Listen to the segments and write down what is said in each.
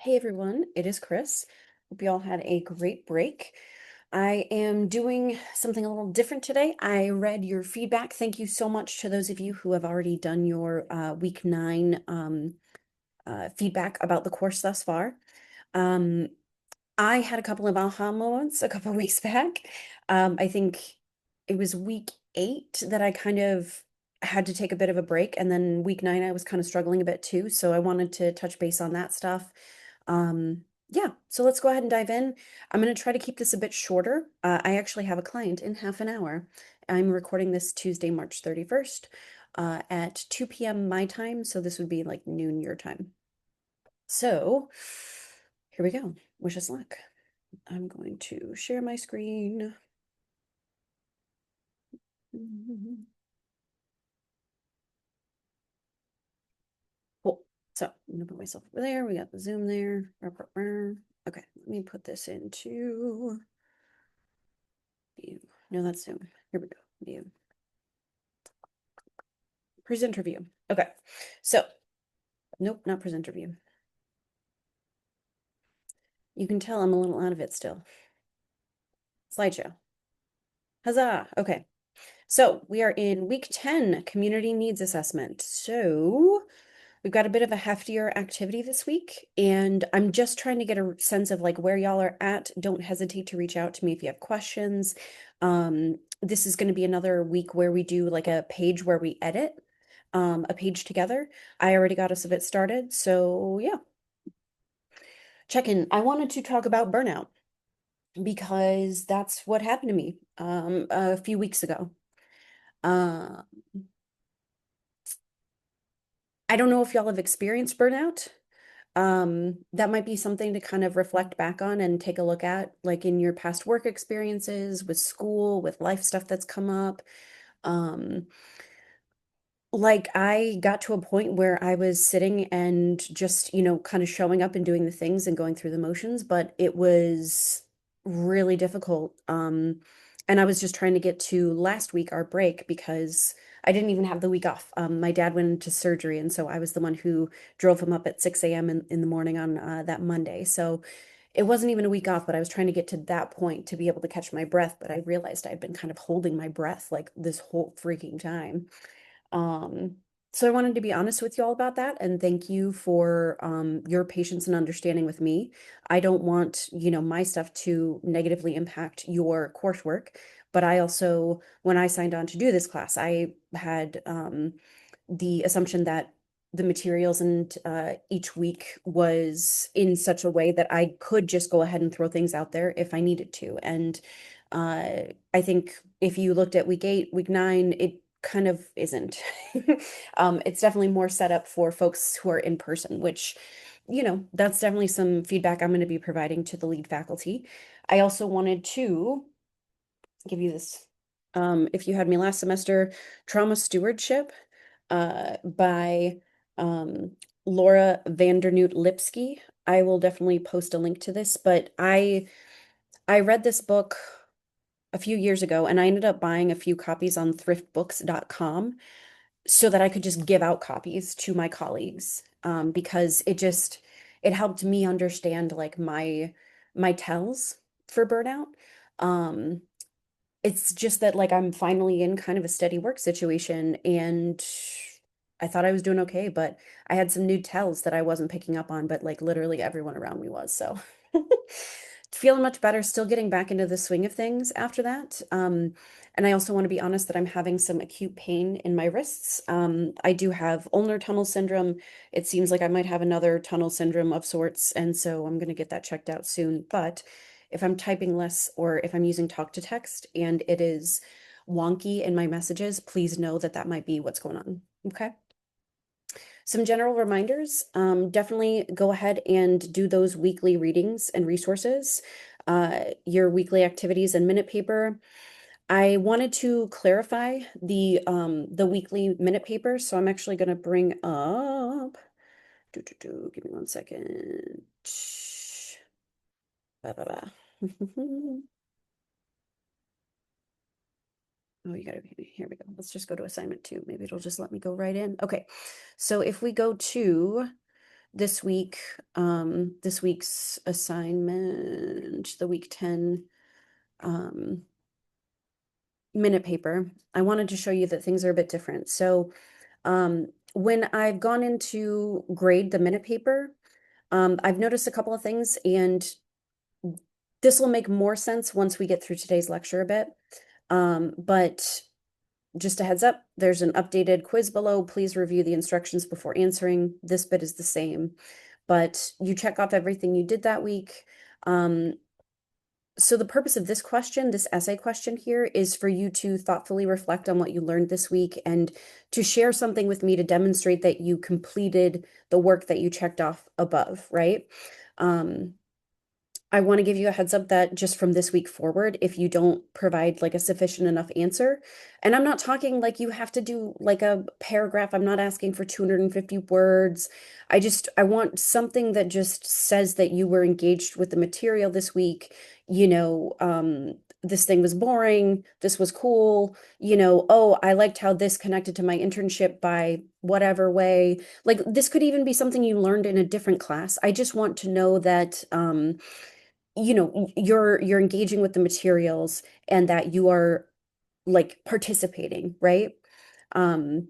Hey everyone, it is Chris. Hope you all had a great break. I am doing something a little different today. I read your feedback. Thank you so much to those of you who have already done your week 9 feedback about the course thus far. Um, I had a couple of aha moments a couple of weeks back. I think it was week 8 that I kind of had to take a bit of a break, and then week 9 I was kind of struggling a bit too. So I wanted to touch base on that stuff. Yeah, so let's go ahead and dive in. I'm going to try to keep this a bit shorter. I actually have a client in half an hour. I'm recording this Tuesday, March 31st, at 2 p.m. my time, so this would be like noon your time. So here we go. Wish us luck. I'm going to share my screen. Cool. So I'm gonna put myself over there. We got the Zoom there. Okay, let me put this into view. No, that's Zoom. Here we go. View. Presenter view. Okay. So, nope, not presenter view. You can tell I'm a little out of it still. Slideshow. Huzzah. Okay. So we are in week 10, community needs assessment. So we've got a bit of a heftier activity this week, and I'm just trying to get a sense of like where y'all are at. Don't hesitate to reach out to me if you have questions. This is going to be another week where we do like a page where we edit a page together. I already got us a bit started, so yeah. Check in. I wanted to talk about burnout because that's what happened to me a few weeks ago. Uh, I don't know if y'all have experienced burnout. That might be something to kind of reflect back on and take a look at, like in your past work experiences, with school, with life stuff that's come up. Um, like I got to a point where I was sitting and just, kind of showing up and doing the things and going through the motions, but it was really difficult. And I was just trying to get to last week, our break, because I didn't even have the week off. My dad went into surgery, and so I was the one who drove him up at 6 a.m. in the morning on that Monday. So it wasn't even a week off, but I was trying to get to that point to be able to catch my breath. But I realized I'd been kind of holding my breath like this whole freaking time. Um, so I wanted to be honest with you all about that and thank you for your patience and understanding with me. I don't want, my stuff to negatively impact your coursework, but I also, when I signed on to do this class, I had the assumption that the materials and each week was in such a way that I could just go ahead and throw things out there if I needed to. And I think if you looked at week 8, week 9, it kind of isn't. It's definitely more set up for folks who are in person, which, that's definitely some feedback I'm going to be providing to the lead faculty. I also wanted to give you this. If you had me last semester, Trauma Stewardship by um, Laura Vandernoot Lipsky. I will definitely post a link to this, but I read this book a few years ago and I ended up buying a few copies on thriftbooks.com so that I could just give out copies to my colleagues because it helped me understand like my tells for burnout. Um, it's just that like I'm finally in kind of a steady work situation and I thought I was doing okay, but I had some new tells that I wasn't picking up on, but like literally everyone around me was. So feeling much better, still getting back into the swing of things after that. And I also want to be honest that I'm having some acute pain in my wrists. I do have ulnar tunnel syndrome. It seems like I might have another tunnel syndrome of sorts, and so I'm going to get that checked out soon. But if I'm typing less or if I'm using talk to text and it is wonky in my messages, please know that that might be what's going on. Okay. Some general reminders, definitely go ahead and do those weekly readings and resources, your weekly activities and minute paper. I wanted to clarify the weekly minute paper, so I'm actually going to bring up, give me 1 second. Blah, blah, blah. Oh, you gotta be, here we go. Let's just go to assignment 2. Maybe it'll just let me go right in. Okay. So if we go to this week, this week's assignment, the week 10 minute paper, I wanted to show you that things are a bit different. So when I've gone into grade the minute paper, I've noticed a couple of things, and this will make more sense once we get through today's lecture a bit. But just a heads up, there's an updated quiz below. Please review the instructions before answering. This bit is the same, but you check off everything you did that week. So the purpose of this question, this essay question here, is for you to thoughtfully reflect on what you learned this week and to share something with me to demonstrate that you completed the work that you checked off above, right? I want to give you a heads up that just from this week forward, if you don't provide like a sufficient enough answer, and I'm not talking like you have to do like a paragraph, I'm not asking for 250 words. I want something that just says that you were engaged with the material this week. This thing was boring, this was cool, oh, I liked how this connected to my internship by whatever way. Like this could even be something you learned in a different class. I just want to know that you're engaging with the materials and that you are like participating, right? um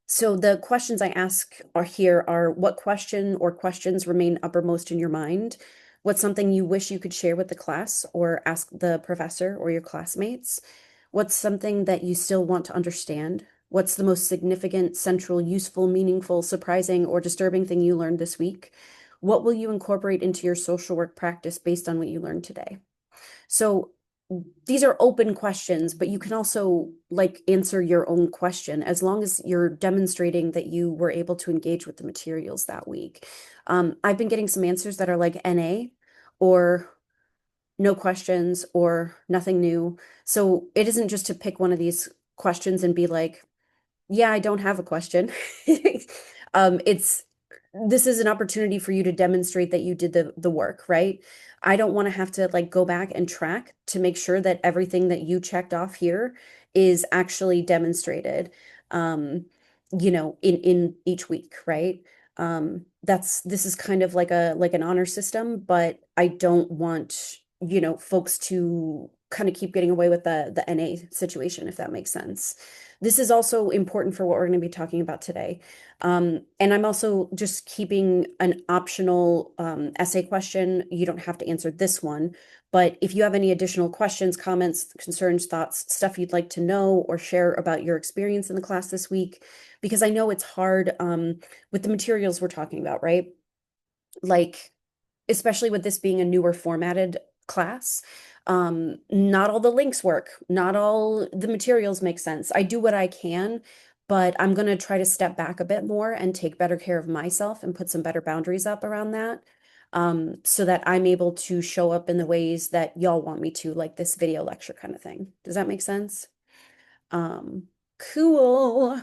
so the questions I ask are what question or questions remain uppermost in your mind? What's something you wish you could share with the class or ask the professor or your classmates? What's something that you still want to understand? What's the most significant, central, useful, meaningful, surprising, or disturbing thing you learned this week? What will you incorporate into your social work practice based on what you learned today? So these are open questions, but you can also like answer your own question as long as you're demonstrating that you were able to engage with the materials that week. I've been getting some answers that are like NA or no questions or nothing new. So it isn't just to pick one of these questions and be like, yeah, I don't have a question. It's this is an opportunity for you to demonstrate that you did the work, right? I don't want to have to like go back and track to make sure that everything that you checked off here is actually demonstrated, in each week, right? This is kind of like an honor system, but I don't want, folks to kind of keep getting away with the NA situation, if that makes sense. This is also important for what we're going to be talking about today. And I'm also just keeping an optional essay question. You don't have to answer this one, but if you have any additional questions, comments, concerns, thoughts, stuff you'd like to know or share about your experience in the class this week, because I know it's hard with the materials we're talking about, right? Like, especially with this being a newer formatted class, not all the links work, not all the materials make sense. I do what I can, but I'm going to try to step back a bit more and take better care of myself and put some better boundaries up around that, so that I'm able to show up in the ways that y'all want me to, like this video lecture kind of thing. Does that make sense? Um, cool.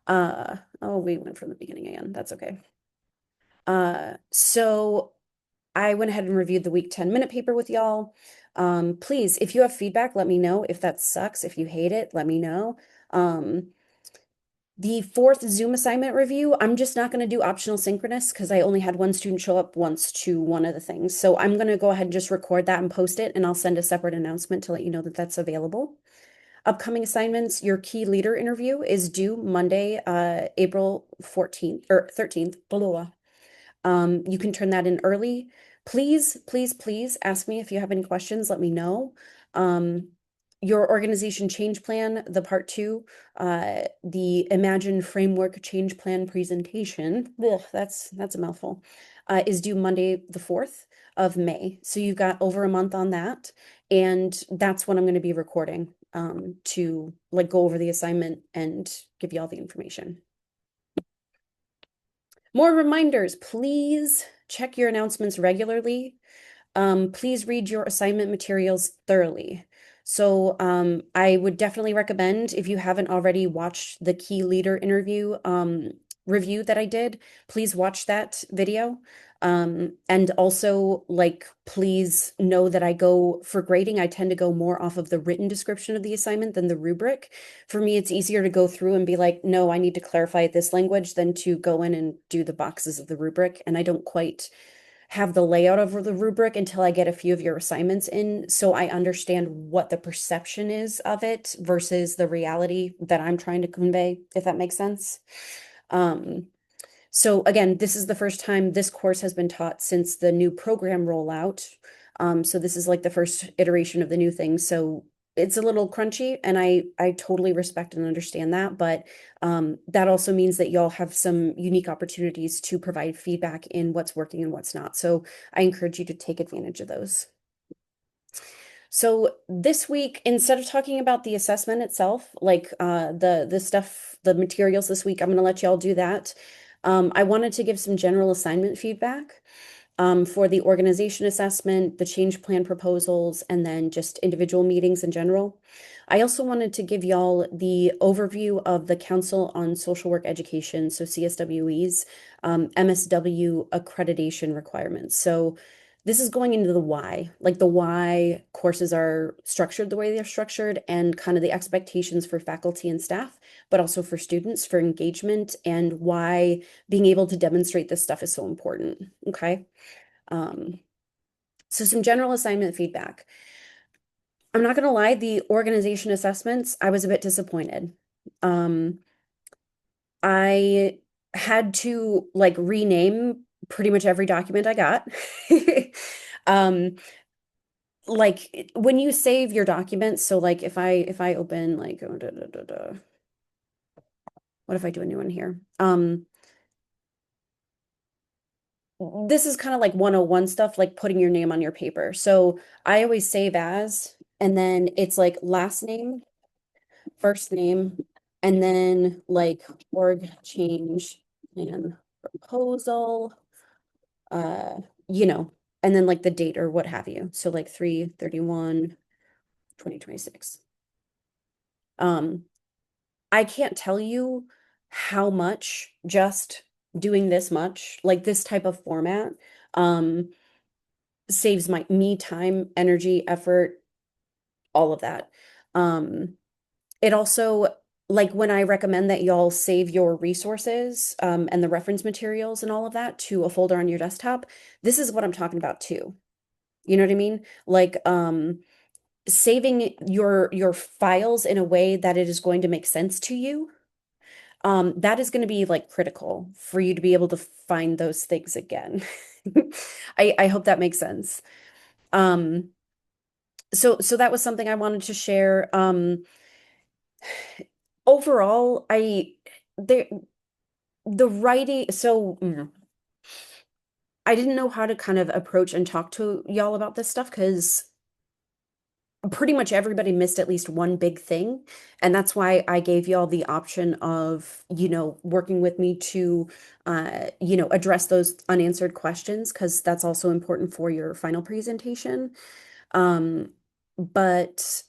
Oh, we went from the beginning again. That's okay. So I went ahead and reviewed the week 10 minute paper with y'all. Please, if you have feedback, let me know. If that sucks, if you hate it, let me know. The fourth Zoom assignment review, I'm just not going to do optional synchronous because I only had one student show up once to one of the things. So I'm going to go ahead and just record that and post it, and I'll send a separate announcement to let you know that that's available. Upcoming assignments, your key leader interview is due Monday, April 14th or 13th. Blah, blah, blah. You can turn that in early. Please, please, please ask me if you have any questions. Let me know. Your organization change plan, the part two, the Imagine Framework Change Plan presentation, ugh, that's a mouthful, is due Monday, the 4th of May. So you've got over a month on that. And that's when I'm going to be recording to like go over the assignment and give you all the information. More reminders, please check your announcements regularly. Please read your assignment materials thoroughly. So I would definitely recommend, if you haven't already watched the key leader interview, review that I did, please watch that video. And also, like, please know that I go for grading, I tend to go more off of the written description of the assignment than the rubric. For me, it's easier to go through and be like, no, I need to clarify this language than to go in and do the boxes of the rubric. And I don't quite have the layout of the rubric until I get a few of your assignments in, so I understand what the perception is of it versus the reality that I'm trying to convey, if that makes sense. Um, so again, this is the first time this course has been taught since the new program rollout. So this is like the first iteration of the new thing. So it's a little crunchy, and I totally respect and understand that, but that also means that y'all have some unique opportunities to provide feedback in what's working and what's not. So I encourage you to take advantage of those. So this week, instead of talking about the assessment itself, like the stuff, the materials this week, I'm going to let y'all do that. I wanted to give some general assignment feedback for the organization assessment, the change plan proposals, and then just individual meetings in general. I also wanted to give y'all the overview of the Council on Social Work Education, so CSWE's MSW accreditation requirements. So this is going into the why, like the why courses are structured the way they're structured, and kind of the expectations for faculty and staff, but also for students for engagement, and why being able to demonstrate this stuff is so important. Okay. Um, so some general assignment feedback. I'm not gonna lie, the organization assessments, I was a bit disappointed. Um, I had to like rename pretty much every document I got. Um, like when you save your documents, so like if I open like what if I do a new one here? This is kind of like 101 stuff, like putting your name on your paper. So I always save as, and then it's like last name, first name, and then like org change plan proposal, uh, you know, and then like the date or what have you. So like 3/31/2026. Um, I can't tell you how much just doing this much, like this type of format, um, saves me time, energy, effort, all of that. Um, it also, like when I recommend that y'all save your resources, and the reference materials and all of that to a folder on your desktop, this is what I'm talking about too. You know what I mean? Like, saving your files in a way that it is going to make sense to you. That is going to be like critical for you to be able to find those things again. I hope that makes sense. Um, so that was something I wanted to share. Overall, the the writing, so I didn't know how to kind of approach and talk to y'all about this stuff because pretty much everybody missed at least one big thing. And that's why I gave y'all the option of, working with me to, address those unanswered questions, because that's also important for your final presentation. But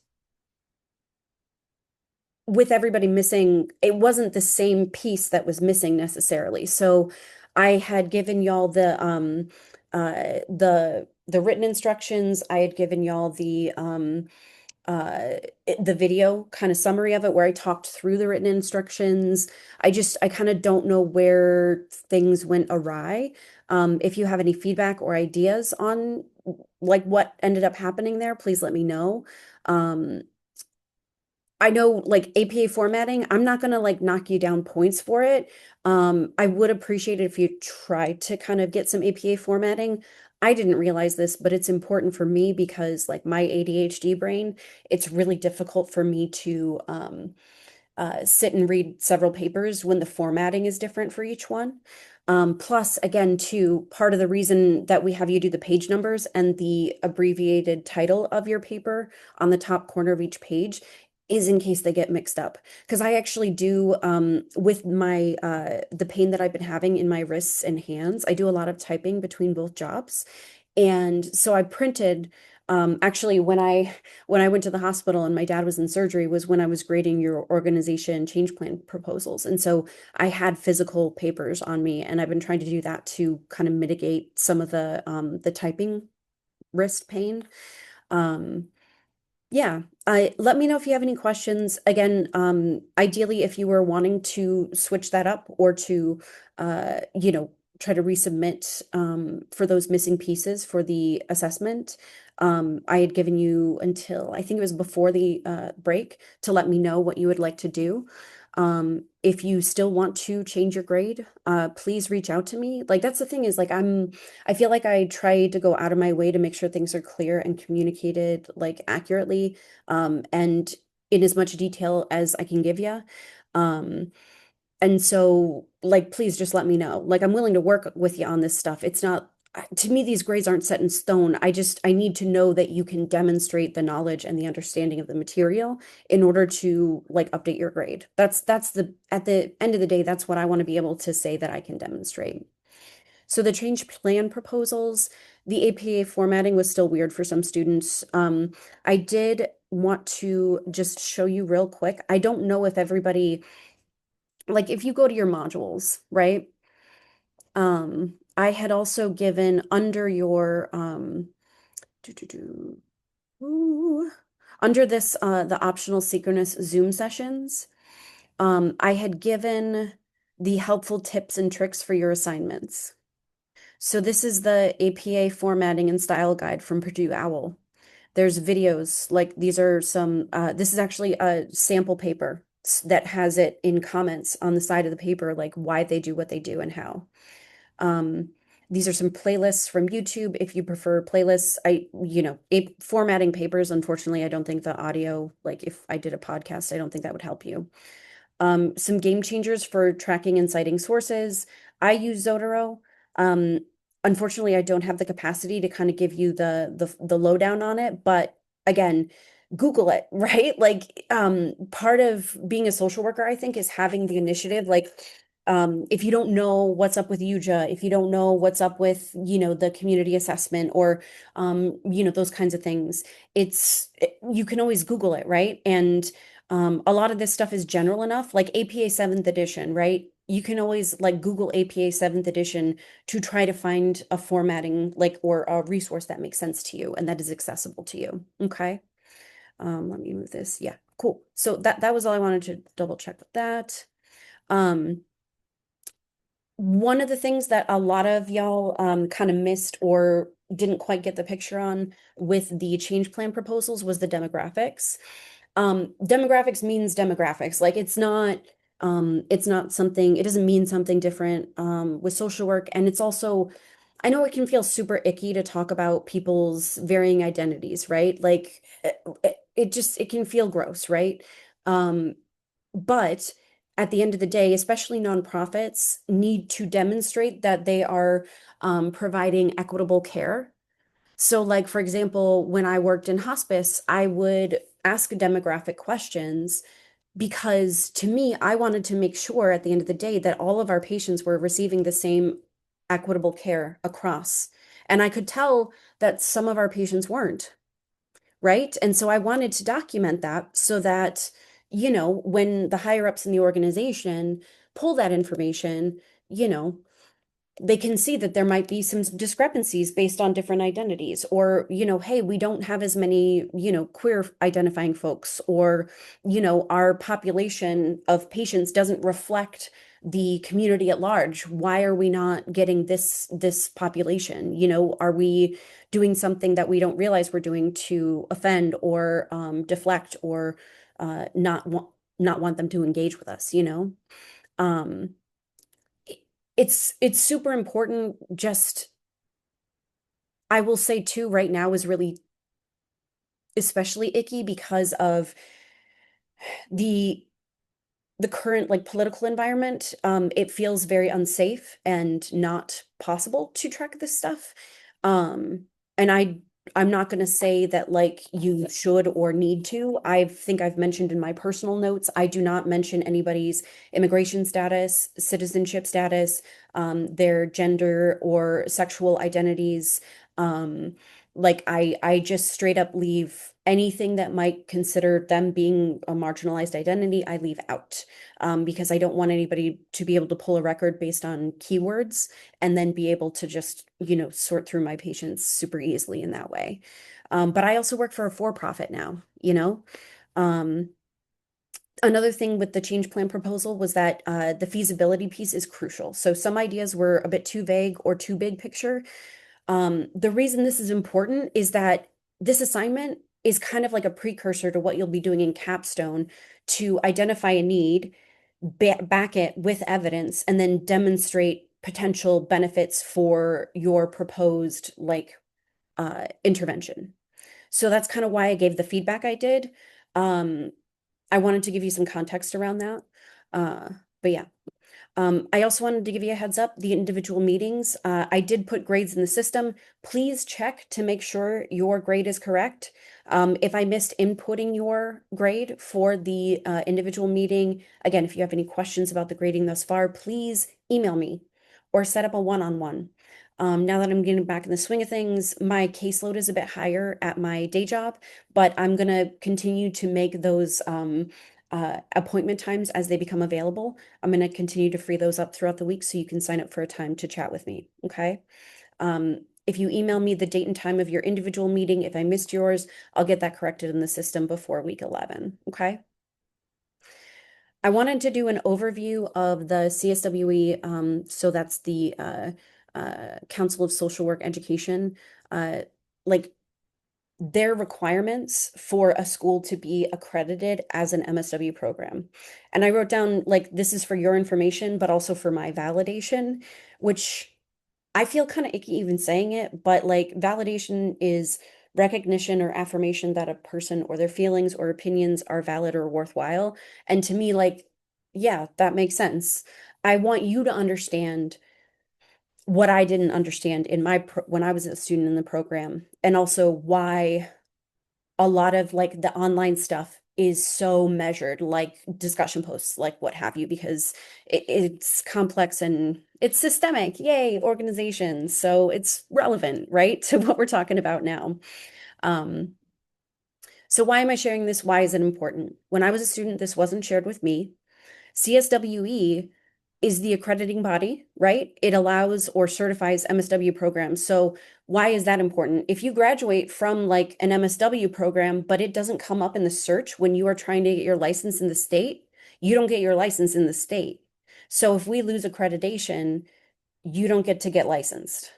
with everybody missing, it wasn't the same piece that was missing necessarily. So I had given y'all the written instructions. I had given y'all uh the video kind of summary of it where I talked through the written instructions. I kind of don't know where things went awry. If you have any feedback or ideas on like what ended up happening there, please let me know. Um, I know like APA formatting, I'm not gonna like knock you down points for it. I would appreciate it if you tried to kind of get some APA formatting. I didn't realize this, but it's important for me because like my ADHD brain, it's really difficult for me to sit and read several papers when the formatting is different for each one. Plus, again, too, part of the reason that we have you do the page numbers and the abbreviated title of your paper on the top corner of each page is in case they get mixed up. Because I actually do, with my the pain that I've been having in my wrists and hands, I do a lot of typing between both jobs. And so I printed Actually, when I went to the hospital and my dad was in surgery was when I was grading your organization change plan proposals. And so I had physical papers on me, and I've been trying to do that to kind of mitigate some of the typing wrist pain. Um, yeah, I let me know if you have any questions. Again, ideally, if you were wanting to switch that up or to, try to resubmit for those missing pieces for the assessment, I had given you until I think it was before the break to let me know what you would like to do. If you still want to change your grade, please reach out to me. Like that's the thing is like I feel like I try to go out of my way to make sure things are clear and communicated like accurately, and in as much detail as I can give you. Um, and so like please just let me know. Like I'm willing to work with you on this stuff. It's not to me these grades aren't set in stone. I need to know that you can demonstrate the knowledge and the understanding of the material in order to like update your grade. That's the at the end of the day, that's what I want to be able to say that I can demonstrate. So the change plan proposals, the APA formatting was still weird for some students. I did want to just show you real quick. I don't know if everybody, like if you go to your modules, right? I had also given under your doo, doo, doo, ooh, under this the optional synchronous Zoom sessions, I had given the helpful tips and tricks for your assignments. So this is the APA formatting and style guide from Purdue OWL. There's videos, like these are some, this is actually a sample paper that has it in comments on the side of the paper, like why they do what they do and how. Um, these are some playlists from YouTube. If you prefer playlists, formatting papers, unfortunately, I don't think the audio, like if I did a podcast, I don't think that would help you. Some game changers for tracking and citing sources. I use Zotero. Um, Unfortunately, I don't have the capacity to kind of give you the lowdown on it, but again, Google it, right? Like part of being a social worker, I think, is having the initiative. Like if you don't know what's up with UJA, if you don't know what's up with, the community assessment or those kinds of things, you can always Google it, right? And a lot of this stuff is general enough, like APA 7th edition, right? You can always like Google APA 7th edition to try to find a formatting like or a resource that makes sense to you and that is accessible to you. Okay. Let me move this. Yeah, cool. So that was all I wanted to double check with that. Um, one of the things that a lot of y'all kind of missed or didn't quite get the picture on with the change plan proposals was the demographics. Demographics means demographics. Like it's not something, it doesn't mean something different with social work. And it's also, I know it can feel super icky to talk about people's varying identities, right? Like it can feel gross, right? Um, but at the end of the day, especially nonprofits need to demonstrate that they are providing equitable care. So, like, for example, when I worked in hospice, I would ask demographic questions because to me, I wanted to make sure at the end of the day that all of our patients were receiving the same equitable care across. And I could tell that some of our patients weren't, right? And so I wanted to document that so that, when the higher ups in the organization pull that information, you know, they can see that there might be some discrepancies based on different identities or hey, we don't have as many queer identifying folks or our population of patients doesn't reflect the community at large. Why are we not getting this population? Are we doing something that we don't realize we're doing to offend or deflect or not want them to engage with us, um it's super important. Just I will say too, right now is really especially icky because of the the current like political environment. It feels very unsafe and not possible to track this stuff. And I'm not going to say that like you should or need to. I think I've mentioned in my personal notes, I do not mention anybody's immigration status, citizenship status, their gender or sexual identities. Like I just straight up leave anything that might consider them being a marginalized identity, I leave out. Because I don't want anybody to be able to pull a record based on keywords and then be able to just, sort through my patients super easily in that way. But I also work for a for-profit now, you know? Um, Another thing with the change plan proposal was that the feasibility piece is crucial. So some ideas were a bit too vague or too big picture. The reason this is important is that this assignment is kind of like a precursor to what you'll be doing in capstone to identify a need, back it with evidence, and then demonstrate potential benefits for your proposed intervention. So that's kind of why I gave the feedback I did. Um, I wanted to give you some context around that. Uh, but yeah. I also wanted to give you a heads up, the individual meetings. I did put grades in the system. Please check to make sure your grade is correct. If I missed inputting your grade for the individual meeting, again, if you have any questions about the grading thus far, please email me or set up a one-on-one. Now that I'm getting back in the swing of things, my caseload is a bit higher at my day job, but I'm going to continue to make those appointment times as they become available. I'm going to continue to free those up throughout the week so you can sign up for a time to chat with me. Okay. If you email me the date and time of your individual meeting, if I missed yours, I'll get that corrected in the system before week 11. Okay. I wanted to do an overview of the CSWE. So that's the Council of Social Work Education. Like their requirements for a school to be accredited as an MSW program. And I wrote down, like, this is for your information, but also for my validation, which I feel kind of icky even saying it, but like validation is recognition or affirmation that a person or their feelings or opinions are valid or worthwhile. And to me, like, yeah, that makes sense. I want you to understand what I didn't understand in when I was a student in the program, and also why a lot of like the online stuff is so measured, like discussion posts, like what have you, because it's complex and it's systemic. Yay, organizations. So it's relevant, right, to what we're talking about now. Um, so why am I sharing this? Why is it important? When I was a student, this wasn't shared with me. CSWE is the accrediting body, right? It allows or certifies MSW programs. So why is that important? If you graduate from like an MSW program, but it doesn't come up in the search when you are trying to get your license in the state, you don't get your license in the state. So if we lose accreditation, you don't get to get licensed.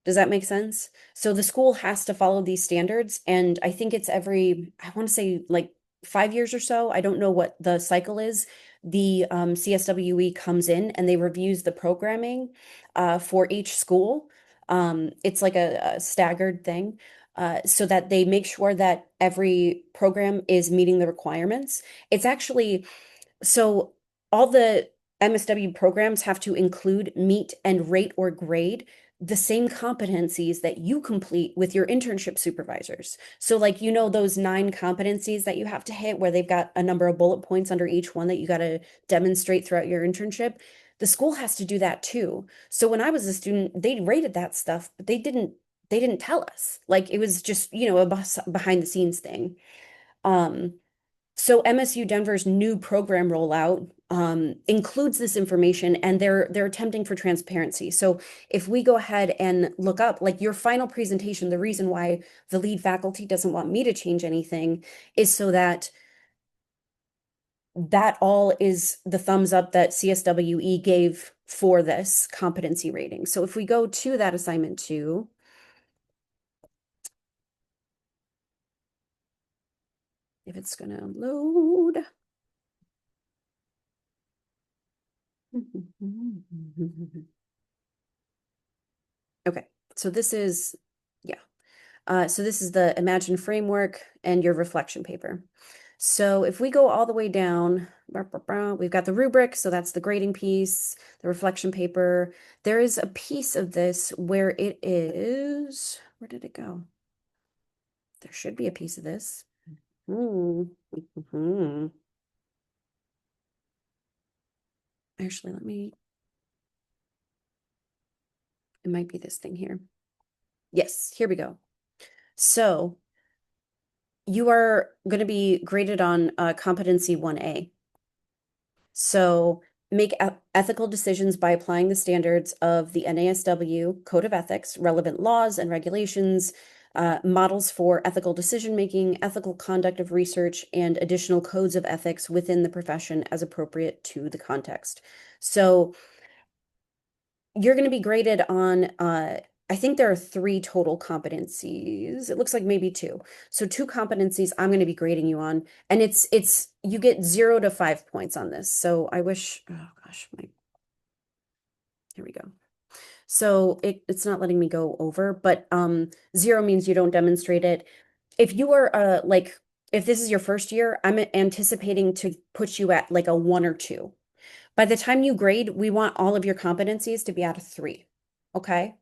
Does that make sense? So the school has to follow these standards, and I think it's every, I want to say like 5 years or so. I don't know what the cycle is. The CSWE comes in and they reviews the programming for each school. It's like a staggered thing, so that they make sure that every program is meeting the requirements. It's actually so all the MSW programs have to include, meet, and rate or grade the same competencies that you complete with your internship supervisors. So, like, those 9 competencies that you have to hit where they've got a number of bullet points under each one that you got to demonstrate throughout your internship. The school has to do that too. So when I was a student, they rated that stuff, but they didn't tell us. Like it was just, a behind the scenes thing. Um, so MSU Denver's new program rollout includes this information, and they're attempting for transparency. So if we go ahead and look up, like your final presentation, the reason why the lead faculty doesn't want me to change anything is so that that all is the thumbs up that CSWE gave for this competency rating. So if we go to that assignment 2, if it's gonna load. Okay, so this is, yeah. So this is the Imagine framework and your reflection paper. So if we go all the way down, we've got the rubric, so that's the grading piece, the reflection paper. There is a piece of this where it is, where did it go? There should be a piece of this. Actually, it might be this thing here. Yes, here we go. So you are going to be graded on competency 1A. So make ethical decisions by applying the standards of the NASW Code of Ethics, relevant laws and regulations, models for ethical decision making, ethical conduct of research, and additional codes of ethics within the profession as appropriate to the context. So you're going to be graded on, I think there are three total competencies. It looks like maybe two. So two competencies I'm going to be grading you on, and it's you get 0 to 5 points on this. So I wish, oh gosh, here we go. So it's not letting me go over, but 0 means you don't demonstrate it. If you are like if this is your first year, I'm anticipating to put you at like a 1 or 2. By the time you grade, we want all of your competencies to be at a 3. Okay.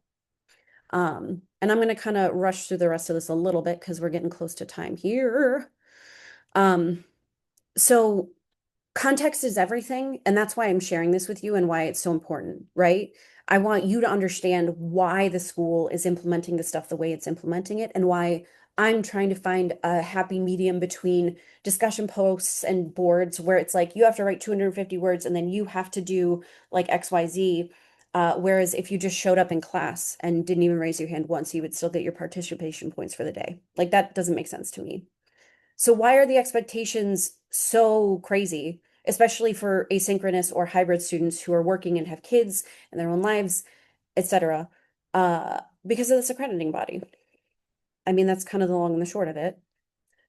And I'm going to kind of rush through the rest of this a little bit because we're getting close to time here. Um, so context is everything, and that's why I'm sharing this with you and why it's so important, right? I want you to understand why the school is implementing the stuff the way it's implementing it and why I'm trying to find a happy medium between discussion posts and boards where it's like you have to write 250 words and then you have to do like XYZ. Whereas if you just showed up in class and didn't even raise your hand once, you would still get your participation points for the day. Like that doesn't make sense to me. So why are the expectations so crazy, especially for asynchronous or hybrid students who are working and have kids and their own lives, etc.? Because of this accrediting body. I mean, that's kind of the long and the short of it.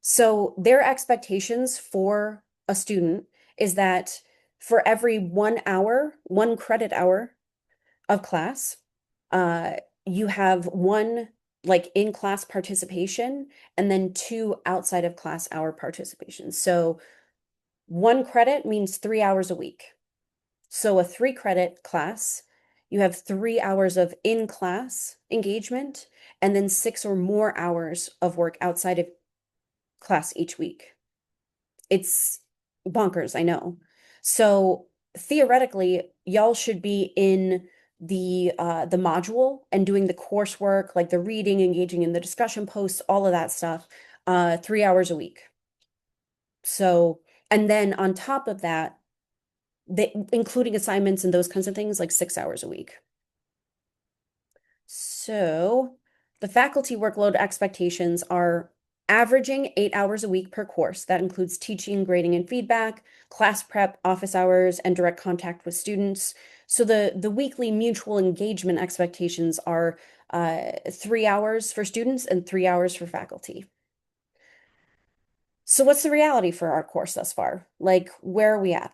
So their expectations for a student is that for every 1 hour, 1 credit hour of class, uh, you have one like in-class participation and then two outside of class hour participation. So 1 credit means 3 hours a week. So a 3 credit class, you have 3 hours of in-class engagement and then 6 or more hours of work outside of class each week. It's bonkers, I know. So theoretically, y'all should be in the module and doing the coursework, like the reading, engaging in the discussion posts, all of that stuff, 3 hours a week. So, and then on top of that, including assignments and those kinds of things, like 6 hours a week. So the faculty workload expectations are averaging 8 hours a week per course. That includes teaching, grading, and feedback, class prep, office hours, and direct contact with students. So the weekly mutual engagement expectations are 3 hours for students and 3 hours for faculty. So what's the reality for our course thus far? Like, where are we at?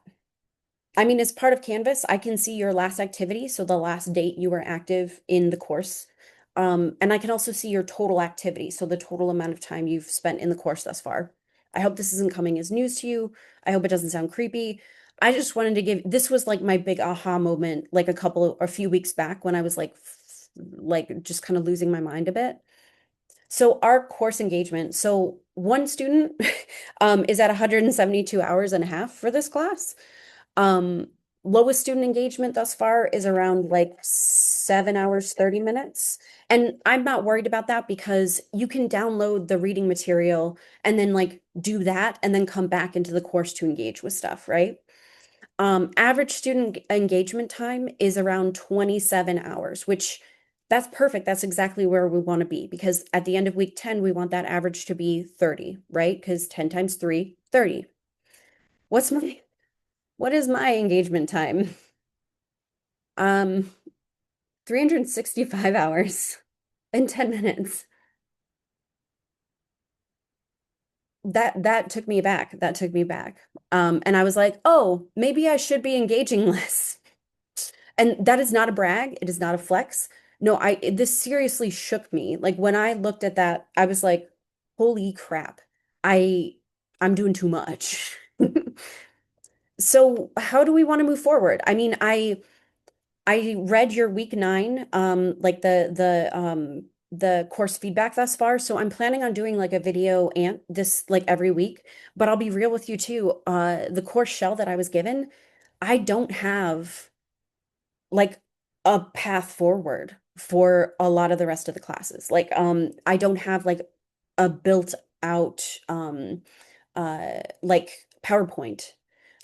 I mean, as part of Canvas, I can see your last activity, so the last date you were active in the course. And I can also see your total activity, so the total amount of time you've spent in the course thus far. I hope this isn't coming as news to you. I hope it doesn't sound creepy. I just wanted to this was like my big aha moment, like a few weeks back when I was like just kind of losing my mind a bit. So our course engagement, so one student is at 172 hours and a half for this class. Um, Lowest student engagement thus far is around like 7 hours, 30 minutes. And I'm not worried about that because you can download the reading material and then like do that and then come back into the course to engage with stuff, right? Average student engagement time is around 27 hours, which that's perfect. That's exactly where we want to be because at the end of week 10, we want that average to be 30, right? Because 10 times 3, 30. What's my what is my engagement time? Um, 365 hours and 10 minutes. That took me back. That took me back. And I was like, oh, maybe I should be engaging less. And that is not a brag. It is not a flex. No, this seriously shook me. Like when I looked at that, I was like, holy crap. I I'm doing too much. So how do we want to move forward? I mean, I read your week 9, like the course feedback thus far. So I'm planning on doing like a video and this like every week. But I'll be real with you too. The course shell that I was given, I don't have like a path forward for a lot of the rest of the classes. Like I don't have like a built out like PowerPoint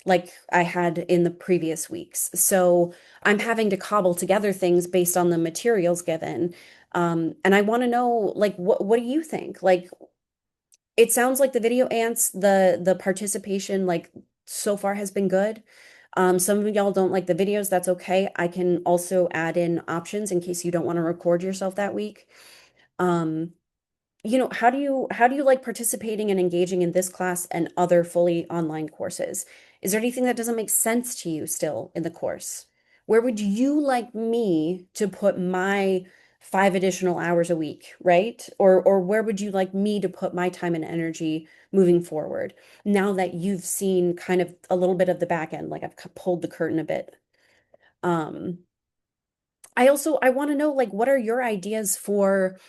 like I had in the previous weeks. So I'm having to cobble together things based on the materials given. And I want to know, like, what do you think? Like, it sounds like the video ants, the participation, like, so far has been good. Some of y'all don't like the videos. That's okay. I can also add in options in case you don't want to record yourself that week. Um, how do you like participating and engaging in this class and other fully online courses? Is there anything that doesn't make sense to you still in the course? Where would you like me to put my 5 additional hours a week, right? Or where would you like me to put my time and energy moving forward now that you've seen kind of a little bit of the back end, like I've pulled the curtain a bit. Um, I want to know like what are your ideas for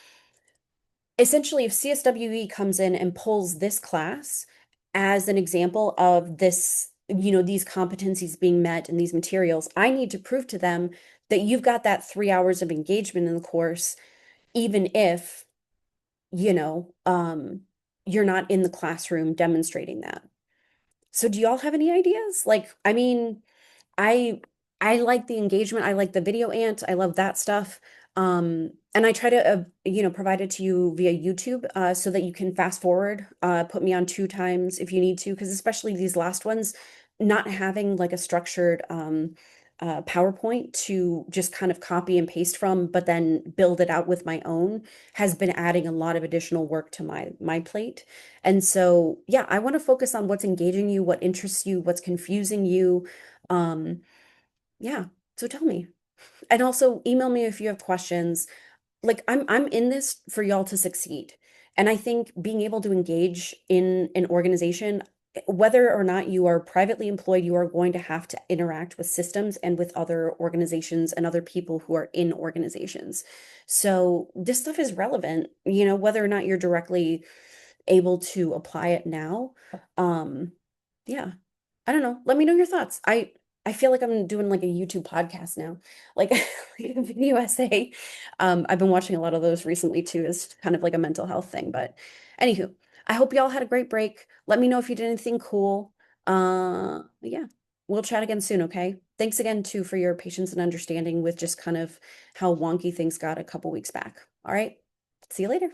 essentially, if CSWE comes in and pulls this class as an example of this, these competencies being met in these materials, I need to prove to them that you've got that 3 hours of engagement in the course, even if, you know, um, you're not in the classroom demonstrating that. So do y'all have any ideas? Like, I mean, I I like the engagement. I like the video ant. I love that stuff. And I try to provide it to you via YouTube so that you can fast forward, put me on 2 times if you need to, because especially these last ones, not having like a structured PowerPoint to just kind of copy and paste from, but then build it out with my own has been adding a lot of additional work to my plate. And so, yeah, I want to focus on what's engaging you, what interests you, what's confusing you. Um, yeah. So tell me. And also email me if you have questions. Like I'm in this for y'all to succeed. And I think being able to engage in an organization, whether or not you are privately employed, you are going to have to interact with systems and with other organizations and other people who are in organizations. So this stuff is relevant, whether or not you're directly able to apply it now. Um, yeah. I don't know. Let me know your thoughts. I feel like I'm doing like a YouTube podcast now, like, like a video essay. I've been watching a lot of those recently too, as kind of like a mental health thing. But anywho, I hope you all had a great break. Let me know if you did anything cool. Yeah, we'll chat again soon, okay? Thanks again too for your patience and understanding with just kind of how wonky things got a couple weeks back. All right, see you later.